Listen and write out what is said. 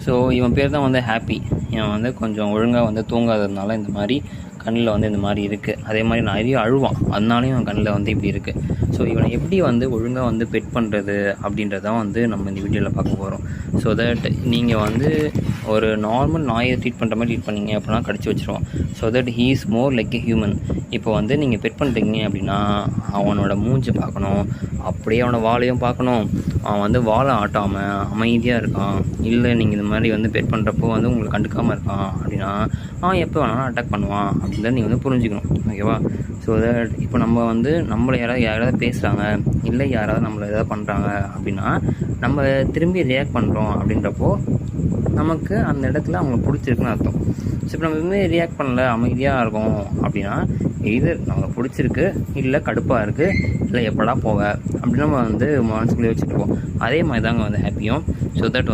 So இவன் பேர் தான் வந்து ஹாப்பி. இவன் வந்து கொஞ்சம் ஒழுங்காக வந்து தூங்காததுனால இந்த மாதிரி கண்ணில் வந்து இந்த மாதிரி இருக்குது. அதே மாதிரி நிறைய அழுவான், அதனாலையும் இவன் கண்ணில் வந்து இப்படி இருக்குது. ஸோ இவனை எப்படி வந்து ஒழுங்காக வந்து பெட் பண்ணுறது அப்படின்றதான் வந்து நம்ம இந்த வீடியோவில் பார்க்க போகிறோம். ஸோ தட் நீங்கள் வந்து ஒரு நார்மல் நாயை ட்ரீட் பண்ணுற மாதிரி ட்ரீட் பண்ணிங்க அப்படின்னா கடிச்சு வச்சுருவான். So that he is more like a human. இப்போ வந்து நீங்கள் பெட் பண்ணுறீங்க அப்படின்னா அவனோட மூஞ்சி பார்க்கணும், அப்படியே அவனோட வாலையும் பார்க்கணும். அவன் வந்து வாழை ஆட்டாமல் அமைதியாக இருக்கான், இல்லை நீங்கள் இந்த மாதிரி வந்து பெட் பண்ணுறப்போ வந்து உங்களுக்கு கண்டுக்காமல் இருக்கான் அப்படின்னா அவன் எப்போ வேணாலும் அட்டாக் பண்ணுவான் அப்படின்னு நீங்கள் வந்து புரிஞ்சுக்கணும். ஓகேவா? ஸோ தட் இப்போ நம்ம வந்து நம்மளை யாராவது பேசுகிறாங்க, இல்லை யாராவது நம்மளை எதாவது பண்ணுறாங்க அப்படின்னா நம்ம திரும்பி ரியாக்ட் பண்ணுறோம் அப்படின்றப்போ நமக்கு அந்த இடத்துல அவங்களுக்கு பிடிச்சிருக்குன்னு அர்த்தம். ஸோ இப்போ நம்ம எதுவுமே ரியாக்ட் பண்ணல, அமைதியாக இருக்கும் அப்படின்னா இது நம்மளுக்கு பிடிச்சிருக்கு, இல்லை கடுப்பாக இருக்குது, இல்லை எப்படா போவ அப்படின்னு நம்ம வந்து மனசுக்குள்ளே வச்சுருப்போம். அதே மாதிரி தாங்க வந்து ஹாப்பியும். So that